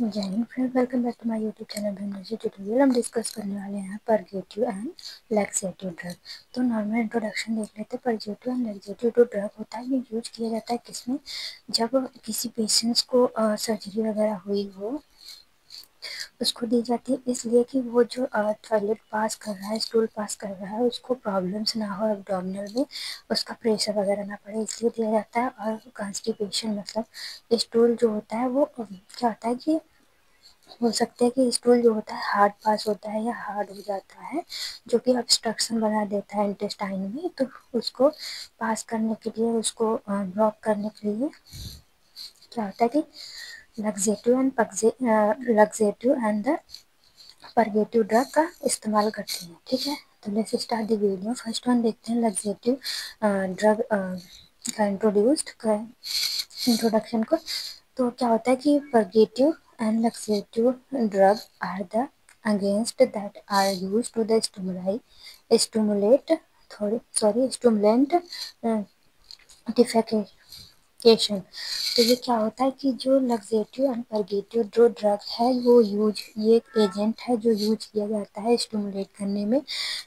जय हिंद friend, welcome back to my YouTube channel Bhimraji tutorial. हम डिस्कस करने वाले हैं परगेटिव एंड लैक्सेटिव ड्रग। तो नॉर्मल इंट्रोडक्शन देख लेते हैं। परगेटिव एंड लैक्सेटिव जो ड्रग होता है ये यूज किया जाता है किसमें, जब किसी पेशेंट्स को सर्जरी वगैरह हुई हो उसको दी जाती है, इसलिए कि वो जो टॉयलेट पास कर रहा है, स्टूल पास कर रहा है, उसको प्रॉब्लम्स ना हो एब्डोमिनल में, उसका प्रेशर वगैरह ना पड़े, इसलिए दिया जाता है। और कॉन्स्टिपेशन मतलब स्टूल जो होता है वो क्या होता है कि हो सकता है कि स्टूल जो होता है हार्ड पास होता है या हार्ड हो जाता है, जो कि ऑब्स्ट्रक्शन बना देता है इंटेस्टाइन में। तो उसको पास करने के लिए, उसको ब्लॉक करने के लिए क्या होता है कि laxative and the purgative drug का इस्तेमाल करते हैं। ठीक है, तो let's start the video. First one देखते हैं लग्जेटिव ड्रग का इंट्रोडक्शन को। तो क्या होता है कि purgative and laxative drug are the against that are use to the stimulate stimulant defecation. तो ये क्या होता है कि जो लग्जेटिव एंड परगेटिव जो ड्रग है वो ये एक एजेंट है जो यूज किया जाता है स्टिमुलेट करने में,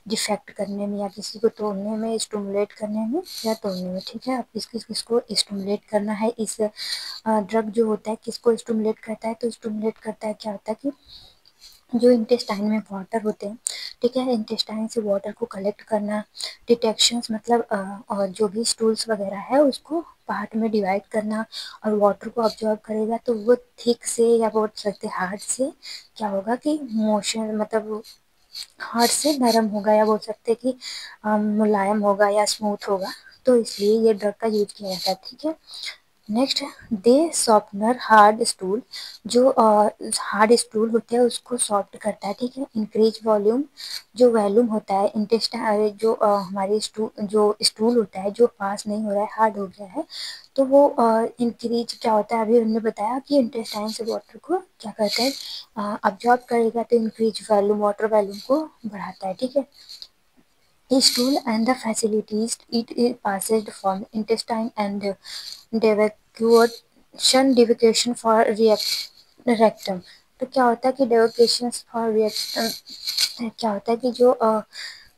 डिफेक्ट करने में, या किसी को तोड़ने में, स्टिमुलेट करने में या तोड़ने में। ठीक है, अब किसको स्टिमुलेट करना है, इस ड्रग जो होता है किसको स्टिमुलेट करता है, तो स्टिमुलेट करता है क्या होता है कि जो इंटेस्टाइन में वाटर होते हैं, ठीक है, इंटेस्टाइन से वाटर को कलेक्ट करना, डिटेक्शंस मतलब और जो भी स्टूल्स वगैरह है उसको पार्ट में डिवाइड करना, और वाटर को ऑब्जॉर्व करेगा तो वो थिक से या बोल सकते हार्ड से क्या होगा कि मोशन मतलब हार्ड से नरम होगा, या बोल सकते कि मुलायम होगा या स्मूथ होगा। तो इसलिए ये ड्रग का यूज किया जाता है। ठीक है, नेक्स्ट दे सॉफ्टनर हार्ड स्टूल, जो हार्ड स्टूल होते हैं उसको सॉफ्ट करता है। ठीक है, इंक्रीज वॉल्यूम, जो वॉल्यूम होता है इंटेस्टाइन जो हमारे जो स्टूल होता है जो पास नहीं हो रहा है, हार्ड हो गया है, तो वो इंक्रीज क्या होता है, अभी हमने बताया कि इंटेस्टाइन से वाटर को क्या करता है अब्जॉर्ब करेगा, तो इंक्रीज वॉल्यूम वाटर वॉल्यूम को बढ़ाता है। ठीक है, stool and the facilities it passes from intestine and defecation for rectum। तो क्या होता है कि डेवोकेशन फॉर रिएक्शन क्या होता है कि जो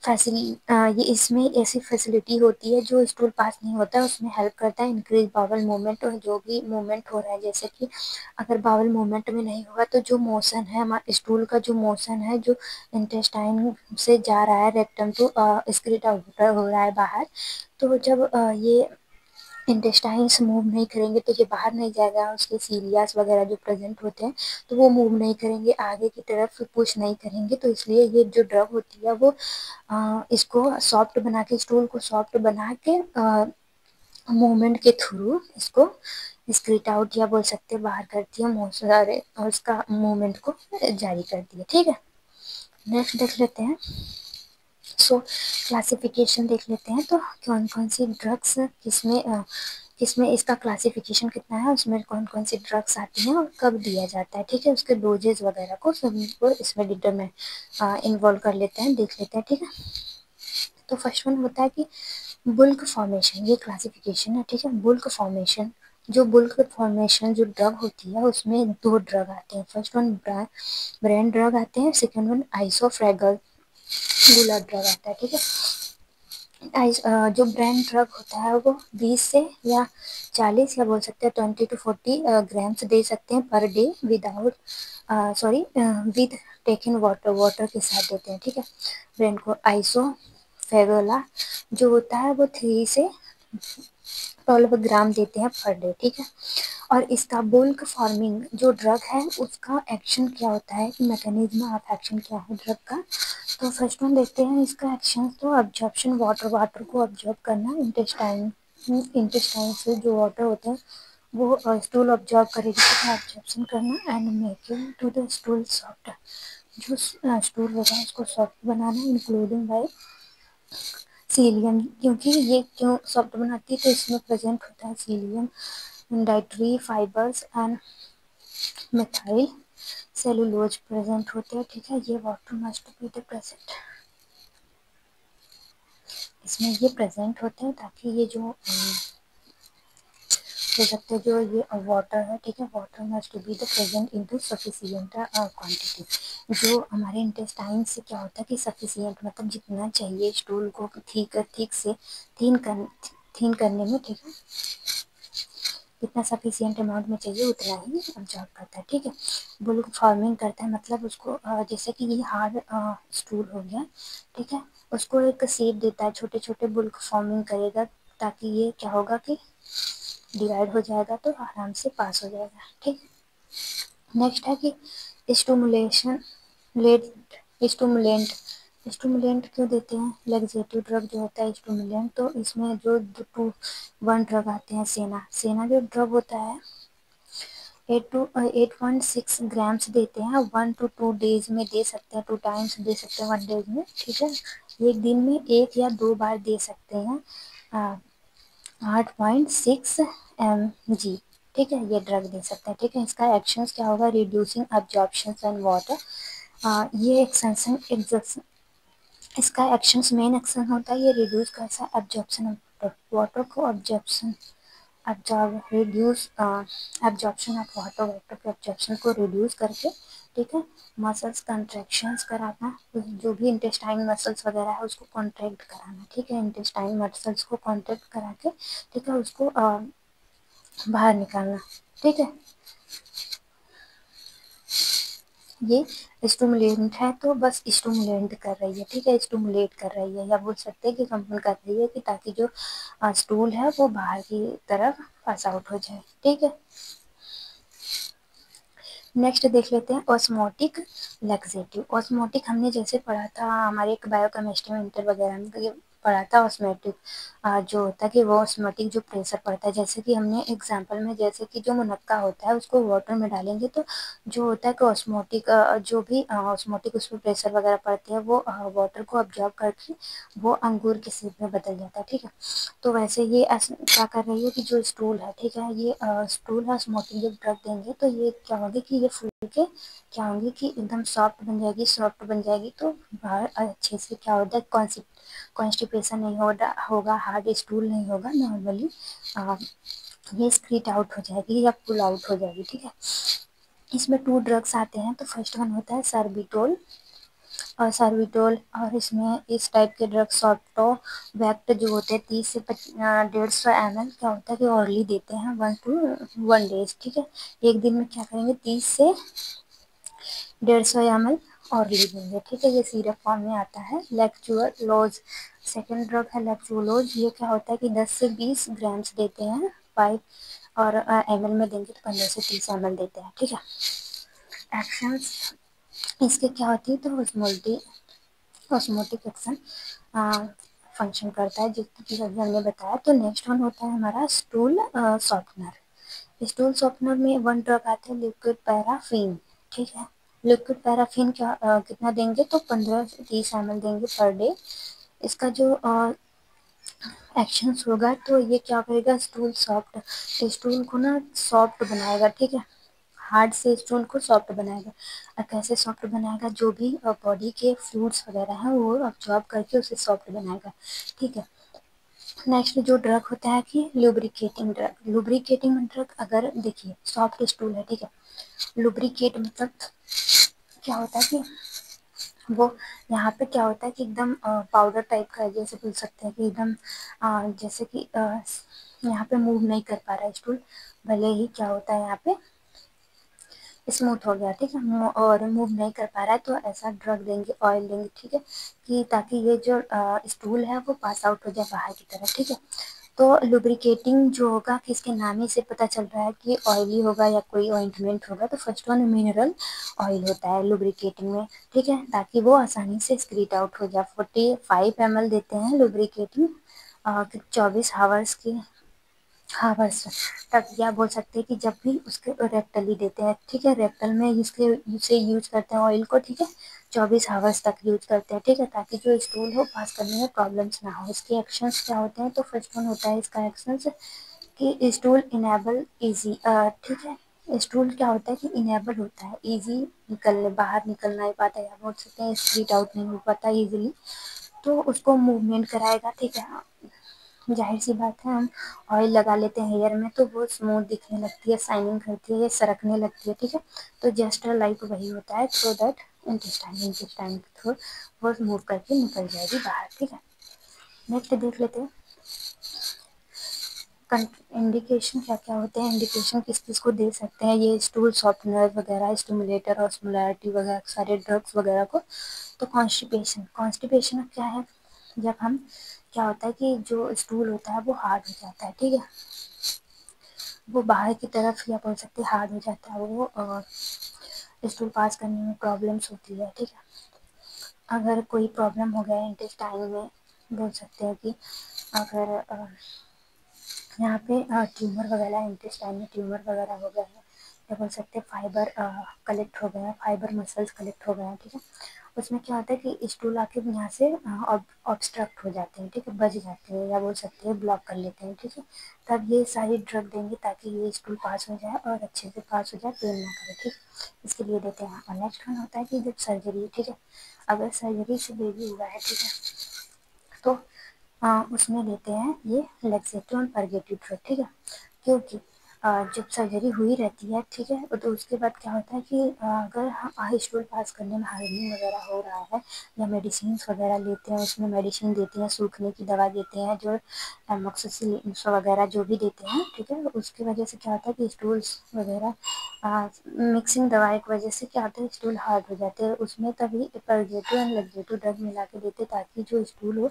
ये इसमें ऐसी फैसिलिटी होती है जो स्टूल पास नहीं होता है उसमें हेल्प करता है, इंक्रीज बावल मूवमेंट। और जो भी मूवमेंट हो रहा है, जैसे कि अगर बावल मूवमेंट में नहीं होगा तो जो मोशन है हमारे स्टूल का, जो मोशन है जो इंटेस्टाइन से जा रहा है रेक्टम टू एक्सक्रीट आउट हो रहा है बाहर, तो जब ये इंटेस्टाइन्स मूव नहीं करेंगे तो ये बाहर नहीं जाएगा, उसके सीलियास वगैरह जो प्रेजेंट होते हैं तो वो मूव नहीं करेंगे, आगे की तरफ पुश नहीं करेंगे। तो इसलिए ये जो ड्रग होती है वो इसको सॉफ्ट बना के, स्टूल को सॉफ्ट बना के मूवमेंट के थ्रू इसको स्क्रीट आउट या बोल सकते हैं बाहर करती है, मोशन और उसका मूवमेंट को जारी करती है। ठीक है, नेक्स्ट देख लेते हैं। सो क्लासिफिकेशन देख लेते हैं। तो कौन कौन सी ड्रग्स किसमें इसका क्लासिफिकेशन कितना है, उसमें कौन कौन सी ड्रग्स आती हैं और कब दिया जाता है। ठीक है, उसके डोजेज वगैरह को सभी को इसमें डिटरमिन इन्वॉल्व कर लेते हैं, देख लेते हैं। ठीक है, तो फर्स्ट वन होता है कि बुल्क फॉर्मेशन, ये क्लासिफिकेशन है। ठीक है, बुल्क फॉर्मेशन, जो बुल्क फॉर्मेशन जो ड्रग होती है उसमें दो ड्रग आते हैं। फर्स्ट वन ब्रांड ड्रग आते हैं, सेकंड वन आइसोफ्रेगल गुला ड्रग आता है। ठीक है, जो ब्रांड ड्रग होता है वो 20 से या 40 या बोल सकते हैं 20 to 40 ग्राम्स दे सकते हैं per day, without with taken water के साथ देते हैं। ठीक है, ब्रांड को आइसोफेगोला जो होता है वो 3 से 12 ग्राम देते हैं पर डे। ठीक है, और इसका बुल्क फॉर्मिंग जो ड्रग है उसका एक्शन क्या होता है, मैकेनिज्म ऑफ एक्शन क्या है ड्रग का। तो फर्स्ट वन देखते हैं इसका एक्शन। तो अब्जॉर्प्शन, वाटर को अब्जॉर्ब करना, इंटेस्टाइन से जो वाटर होता है वो स्टूल अब्जॉर्ब करेगी, तो अब्जॉर्प्शन करना, and making to the stool soft, जो स्टूल होगा उसको सॉफ्ट बनाना, इंक्लूडिंग बाय सीलियम, क्योंकि ये क्यों सॉफ्ट बनाती है तो इसमें प्रेजेंट होता है cilium, dietary fibres and methyl cellulose present होते हैं। ठीक है, ये water must be the present, इसमें ये प्रेजेंट होते हैं ताकि ये जो कह सकते हैं जो ये वाटर है, ठीक है, water must be the present into sufficient quantity. जो हमारे इंटेस्टाइन से क्या होता है कि सफिशिएंट मतलब जितना चाहिए स्टूल को ठीक से थीन करने में, ठीक है, जितना सफिशिएंट अमाउंट में चाहिए उतना ही ऑब्जॉर्व करता है, ठीक है। बुल्क फॉर्मिंग करता है मतलब उसको जैसे कि ये हार्ड स्टूल हो गया, ठीक है, उसको एक शेप देता है, छोटे छोटे बुल्क फॉर्मिंग करेगा ताकि ये क्या होगा कि डिवाइड हो जाएगा तो आराम से पास हो जाएगा, ठीक। नेक्स्ट है कि स्टूमुलेशन लेट स्टूमुलेंट। स्टूमुलेंट क्यों देते हैं, लैक्सेटिव ड्रग जो होता है स्टूमुलेंट, तो इसमें जो टू वन ड्रग आते हैं, सेना सेना जो ड्रग होता है 8.6 ग्राम्स देते हैं, 1 to 2 डेज में दे सकते हैं, 2 टाइम्स दे सकते हैं 1 डेज में, ठीक है। एक दिन में 1 या 2 बार दे सकते हैं 8.6 mg, ठीक है, ये ड्रग दे सकते हैं, ठीक है। इसका एक्शन क्या होगा, रिड्यूसिंग अब्जॉर्प्शन एंड वाटर, ये एक्शन इसका एक्शंस मेन एक्शन होता है ये रिड्यूस कैसा एब्जॉर्प्शन वाटर को reduce absorption of water, water के एब्जॉर्प्शन को रिड्यूस करके, ठीक है, मसल्स कंट्रैक्शंस कराना, जो भी इंटेस्टाइन मसल्स वगैरह है उसको कॉन्ट्रैक्ट कराना, ठीक है, इंटेस्टाइन मसल्स को कॉन्ट्रैक्ट करा के, ठीक है, उसको बाहर निकालना, ठीक है। ये स्टूमुलेंट है तो बस स्टूमुलेंट कर रही है, ठीक है, स्टूमुलेट कर रही है, या बोल सकते हैं कि कंपन कर रही है कि ताकि जो स्टूल है वो बाहर की तरफ पास आउट हो जाए, ठीक है। नेक्स्ट देख लेते हैं ऑस्मोटिक लैक्सेटिव। ऑस्मोटिक हमने जैसे पढ़ा था हमारे एक बायोकेमिस्ट्री में इंटर वगैरह में, तो ये पढ़ा था ऑस्मोटिक जो होता है कि वो ऑस्मोटिक जो प्रेशर पड़ता है, जैसे कि हमने एग्जांपल में जैसे कि जो मुनक्का होता है उसको वाटर में डालेंगे तो जो होता है कि ऑस्मोटिक जो भी ऑस्मोटिक उसमें प्रेशर वगैरह पड़ते हैं वो वाटर को ऑब्जॉर्व करके वो अंगूर के शेप में बदल जाता है, ठीक है। तो वैसे ये क्या कर रही है कि जो स्टूल है, ठीक है, ये स्टूल है स्मोकिंग जब ड्रग देंगे तो ये क्या होगी कि ये फूल के क्या होंगी कि एकदम सॉफ्ट बन जाएगी, सॉफ्ट बन जाएगी तो बाहर अच्छे से क्या होता है कॉन्स्टिपेशन नहीं होगा, हार्ड स्टूल नहीं होगा, नॉर्मली ये स्क्रीट आउट हो जाएगी या पुल आउट हो जाएगी, ठीक है। इसमें 2 ड्रग्स आते हैं, तो फर्स्ट वन होता है सर्बिटोल और सर्विटोल, और इसमें इस टाइप के ड्रग सॉफ्टो वैक्ट जो होते हैं 30 से 150 ml क्या होता है कि ऑरली देते हैं 1 to 1 डेज, ठीक है। एक दिन में क्या करेंगे 30 से 150 ml ऑरली देंगे, ठीक है, ये सीरप फॉर्म में आता है। लेक्चुलोज सेकेंड ड्रग है लेक्चुलोज, ये क्या होता है कि 10 से 20 ग्राम्स देते हैं 5 और ml में देंगे तो 15 से 30 ml देते हैं, ठीक है। एक्शंस इसके क्या होती है तो ऑस्मोटिक एक्शन फंक्शन करता है जिसकी कि अभी हमने बताया। तो नेक्स्ट वन होता है हमारा स्टूल सॉफ्टनर। स्टूल सॉफ्टनर में 1 ड्रग आता है लिक्विड पैराफिन, ठीक है। लिक्विड पैराफिन क्या कितना देंगे तो 15 से 30 ml देंगे पर डे। इसका जो एक्शंस होगा तो ये क्या करेगा स्टूल को ना सॉफ्ट बनाएगा, ठीक है, हार्ड से स्टूल को सॉफ्ट बनाएगा। और कैसे सॉफ्ट बनाएगा, जो भी बॉडी के फ्लूइड्स वगैरह हैं वो अब्जॉर्ब करके उसे सॉफ्ट बनाएगा, ठीक है। नेक्स्ट जो ड्रग होता है कि लुब्रिकेटिंग ड्रग अगर देखिए सॉफ्ट स्टूल है, ठीक है, लुब्रिकेट मतलब क्या होता है कि वो यहाँ पे क्या होता है कि एकदम पाउडर टाइप का है, जैसे बोल सकते हैं कि एकदम जैसे कि यहाँ पे मूव नहीं कर पा रहा है स्टूल, भले ही क्या होता है यहाँ पे स्मूथ हो गया, ठीक है, और मूव नहीं कर पा रहा है तो ऐसा ड्रग देंगे, ऑयल देंगे, ठीक है, कि ताकि ये जो स्टूल है वो पास आउट हो जाए बाहर की तरफ, ठीक है। तो लुब्रिकेटिंग जो होगा कि इसके नाम ही से पता चल रहा है कि ऑयली होगा या कोई ऑइंटमेंट होगा, तो फर्स्ट वन मिनरल ऑयल होता है लुब्रिकेटिंग में, ठीक है, ताकि वो आसानी से स्क्रीट आउट हो जाए। 45 ml देते हैं लुब्रिकेटिंग 24 आवर्स की, हाँ बस तब या बोल सकते हैं कि जब भी उसके रेक्टली देते हैं, ठीक है, रेक्टल में इसके इसे यूज करते हैं ऑयल को, ठीक है, 24 आवर्स तक यूज करते हैं, ठीक है, ताकि जो स्टूल हो पास करने में प्रॉब्लम्स ना हो। इसके एक्शंस क्या होते हैं तो फर्स्ट वन होता है इसका एक्शंस कि स्टूल इनेबल इजी, ठीक है, स्टूल क्या होता है कि इनेबल होता है इजी निकलने, बाहर निकल नहीं पाता या बोल सकते हैं स्प्लिट आउट नहीं हो पाता इजीली, तो उसको मूवमेंट कराएगा, ठीक है, जाहिर सी बात है, हम ऑयल लगा लेते हैं हेयर में तो वो स्मूथ दिखने लगती है, शाइनिंग करती है, सरकने लगती है, ठीक है। तो जस्ट लाइक वही होता है, थ्रू दैट इंटेस्टाइन के थ्रू वो मूव करके निकल जाएगी बाहर, ठीक है। नेक्स्ट देख लेते हैं इंडिकेशन क्या क्या होते हैं, इंडिकेशन किस किस को दे सकते हैं ये स्टूल सॉफ्टनर वगैरह, स्टिमुलेटर, ऑस्मोलैरिटी वगैरह सारे ड्रग्स वगैरह को। तो कॉन्स्टिपेशन, कॉन्स्टिपेशन क्या है, जब हम क्या होता है कि जो स्टूल होता है वो हार्ड हो जाता है, ठीक है, वो बाहर की तरफ या बोल सकते हैं हार्ड हो जाता है, वो स्टूल पास करने में प्रॉब्लम्स होती है, ठीक है। अगर कोई प्रॉब्लम हो गया इंटेस्टाइन में, बोल सकते हैं कि अगर यहाँ पे ट्यूमर वगैरह, इंटेस्टाइन में ट्यूमर वगैरह हो गया है, या बोल सकते हैं फाइबर कलेक्ट हो गया है, फाइबर मसल्स कलेक्ट हो गए हैं, ठीक है। उसमें क्या होता है कि स्टूल आके यहाँ से ऑब्स्ट्रक्ट हो जाते हैं, ठीक है, बच जाते हैं, या बोल सकते हैं ब्लॉक कर लेते हैं, ठीक है। तब ये सारी ड्रग देंगे ताकि ये स्टूल पास हो जाए और अच्छे से पास हो जाए, पेन ना करे, ठीक, इसके लिए देते हैं। और नेक्स्ट वन होता है कि जब सर्जरी, ठीक है, अगर सर्जरी से बेबी हुआ है, ठीक है, तो उसमें देते हैं ये लैक्सेटिव और परगेटिव ड्रग, ठीक है। क्योंकि जब सर्जरी हुई रहती है, ठीक है, तो उसके बाद क्या होता है कि अगर स्टूल पास करने में हार्डनिंग वगैरह हो रहा है, या मेडिसिन वगैरह लेते हैं, उसमें मेडिसिन देते हैं, सूखने की दवा देते हैं, जो एमोक्सिसिलिन वगैरह जो भी देते हैं, ठीक है, उसकी वजह से क्या होता है कि स्टूल्स वगैरह मिक्सिंग दवाई की वजह से क्या होता है स्टूल हार्ड हो जाते हैं, उसमें तभी परगेटिव एंड लैक्सेटिव ड्रग मिला के देते ताकि जो स्टूल हो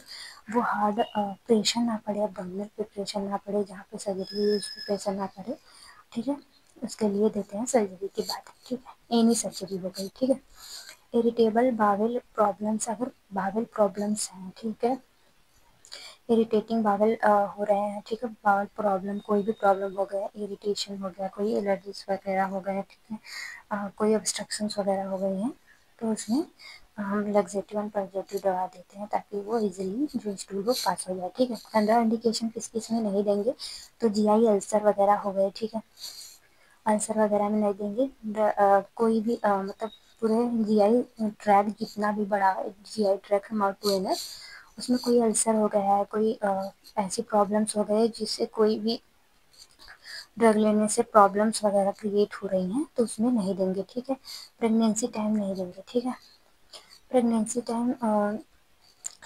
वो हार्ड प्रेशर ना पड़े, अब्डोमिनल पे प्रेशर ना पड़े, जहाँ पे सर्जरी हुई उस पर प्रेशर ना पड़े, ठीक है। उसके लिए देते हैं सर्जरी के बाद, ठीक है, एनी सर्जरी हो गई, ठीक है। इरिटेबल बावेल प्रॉब्लम्स, अगर बावेल प्रॉब्लम्स हैं, ठीक है, इरिटेटिंग बावल हो रहे हैं, ठीक है, बावल प्रॉब्लम, कोई भी प्रॉब्लम हो गया, इरिटेशन हो गया, कोई एलर्जीज वगैरह हो गए, ठीक है, कोई ऑब्स्ट्रक्शंस वगैरह हो गई हैं, तो उसमें हम लग्जेटिव एंड परजेटिव दवा देते हैं ताकि वो इजीली जो स्टूल वो पास हो जाए, ठीक है। अंडर इंडिकेशन किस किस में नहीं देंगे, तो जीआई अल्सर वगैरह हो गए, ठीक है, अल्सर वगैरह में नहीं देंगे। कोई भी मतलब पूरे जीआई ट्रैक जितना भी बड़ा जीआई ट्रैक है माउथ टू एनस, उसमें कोई अल्सर हो गया है, कोई ऐसी प्रॉब्लम्स हो गए जिससे कोई भी ड्रग लेने से प्रॉब्लम्स वगैरह क्रिएट हो रही हैं, तो उसमें नहीं देंगे, ठीक है। प्रेगनेंसी टाइम नहीं देंगे, ठीक है, प्रेगनेंसी टाइम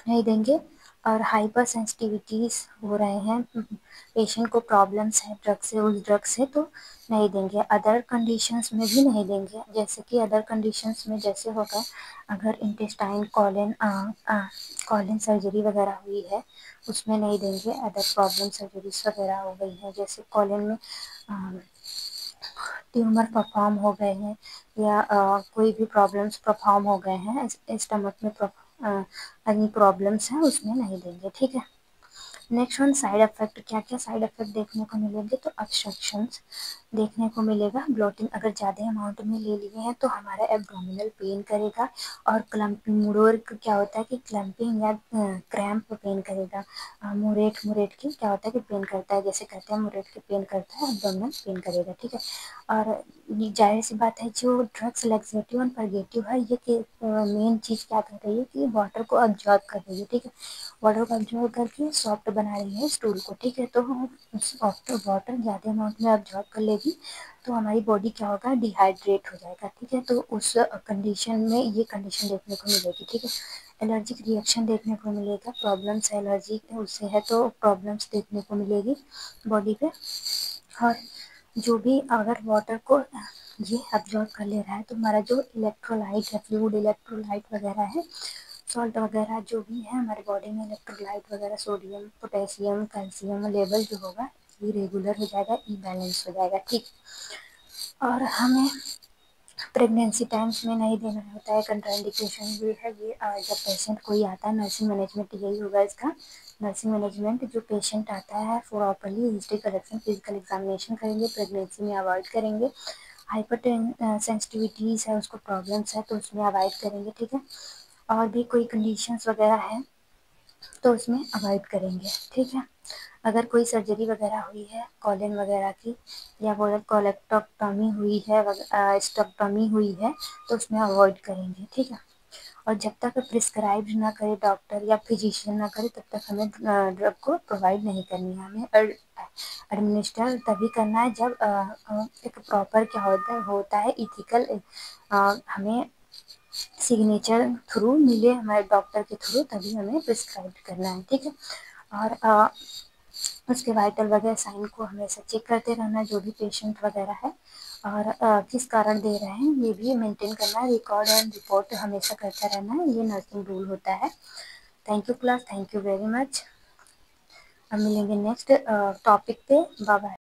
नहीं देंगे। और हाइपर सेंसिटिविटीज़ हो रहे हैं, पेशेंट को प्रॉब्लम्स है ड्रग से, उस ड्रग से, तो नहीं देंगे। अदर कंडीशंस में भी नहीं देंगे, जैसे कि अदर कंडीशंस में जैसे होगा अगर इंटेस्टाइन कॉलिन सर्जरी वगैरह हुई है, उसमें नहीं देंगे। अदर प्रॉब्लम सर्जरीज वगैरह हो गई हैं, जैसे कॉलिन में ट्यूमर परफॉर्म हो गए हैं, या कोई भी प्रॉब्लम्स परफॉर्म हो गए हैं स्टमक में, एनी प्रॉब्लम्स हैं, उसमें नहीं देंगे, ठीक है। नेक्स्ट वन साइड इफेक्ट, क्या क्या साइड इफेक्ट देखने को मिलेंगे, तो ऑब्स्ट्रक्शंस देखने को मिलेगा, ब्लोटिंग, अगर ज़्यादा अमाउंट में ले लिए हैं तो हमारा एब्डोमिनल पेन करेगा, और क्लम्पिंग, मुरोर क्या होता है कि क्लम्पिंग या क्रैम्प पेन करेगा, मुरेट मुरेट की क्या होता है कि पेन करता है, जैसे कहते हैं मुरेट के पेन करता है, एब्डोमिनल पेन करेगा, ठीक है। और ये जाहिर सी बात है, जो ड्रग्स लैक्सेटिव और परगेटिव है, ये मेन चीज़ क्या कर रही है कि वाटर को अब्जॉर्ब कर रही है, ठीक है, वाटर को अब्जॉर्ब करके सॉफ्ट बना रही है स्टूल को, ठीक है। तो हम सॉफ्ट वाटर ज़्यादा अमाउंट में अब्जॉर्ब कर लेगी तो हमारी बॉडी क्या होगा, डिहाइड्रेट हो जाएगा, ठीक है। तो उस कंडीशन में ये कंडीशन देखने को मिलेगी, ठीक है। एलर्जिक रिएक्शन देखने को मिलेगा, प्रॉब्लम्स एलर्जी उससे है तो प्रॉब्लम्स देखने को मिलेगी बॉडी पे। और जो भी अगर वाटर को ये अब्जॉर्ब कर ले रहा है तो हमारा जो इलेक्ट्रोलाइट है, फ्लूइड इलेक्ट्रोलाइट वगैरह है, सॉल्ट वगैरह जो भी है हमारे बॉडी में, इलेक्ट्रोलाइट वगैरह, सोडियम पोटेशियम कैल्शियम लेवल जो होगा ये रेगुलर हो जाएगा, ई बैलेंस हो जाएगा, ठीक। और हमें प्रेगनेंसी टाइम्स में नहीं देना होता है, कंट्राइंडिकेशन भी है ये। जब पेशेंट कोई आता है, नर्सिंग मैनेजमेंट यही होगा इसका, नर्सिंग मैनेजमेंट जो पेशेंट आता है properly history collection, physical examination करेंगे, प्रेगनेंसी में अवॉइड करेंगे, हाइपर सेंसिटिविटीज़ है, उसको प्रॉब्लम्स है तो उसमें अवॉइड करेंगे, ठीक है। और भी कोई कंडीशंस वगैरह हैं तो उसमें अवॉइड करेंगे, ठीक है। अगर कोई सर्जरी वगैरह हुई है कॉलिन वगैरह की, या बोले कोलेक्टोक्टॉमी हुई है, स्टोक्टॉमी हुई है, तो उसमें अवॉइड करेंगे, ठीक है। और जब तक प्रिस्क्राइब ना करे डॉक्टर या फिजिशियन ना करे तब तक हमें ड्रग को प्रोवाइड नहीं करनी है। हमें एडमिनिस्टर तभी करना है जब एक प्रॉपर क्या होता है इथिकल हमें सिग्नेचर थ्रू मिले हमारे डॉक्टर के थ्रू, तभी हमें प्रिस्क्राइब करना है, ठीक है। और उसके वाइटल वगैरह साइन को हमेशा चेक करते रहना, जो भी पेशेंट वगैरह है, और किस कारण दे रहे हैं ये भी मेंटेन करना है। रिकॉर्ड एंड रिपोर्ट हमेशा करता रहना है, ये नर्सिंग रूल होता है। Thank you class, thank you very much. अब मिलेंगे नेक्स्ट टॉपिक पे। Bye bye.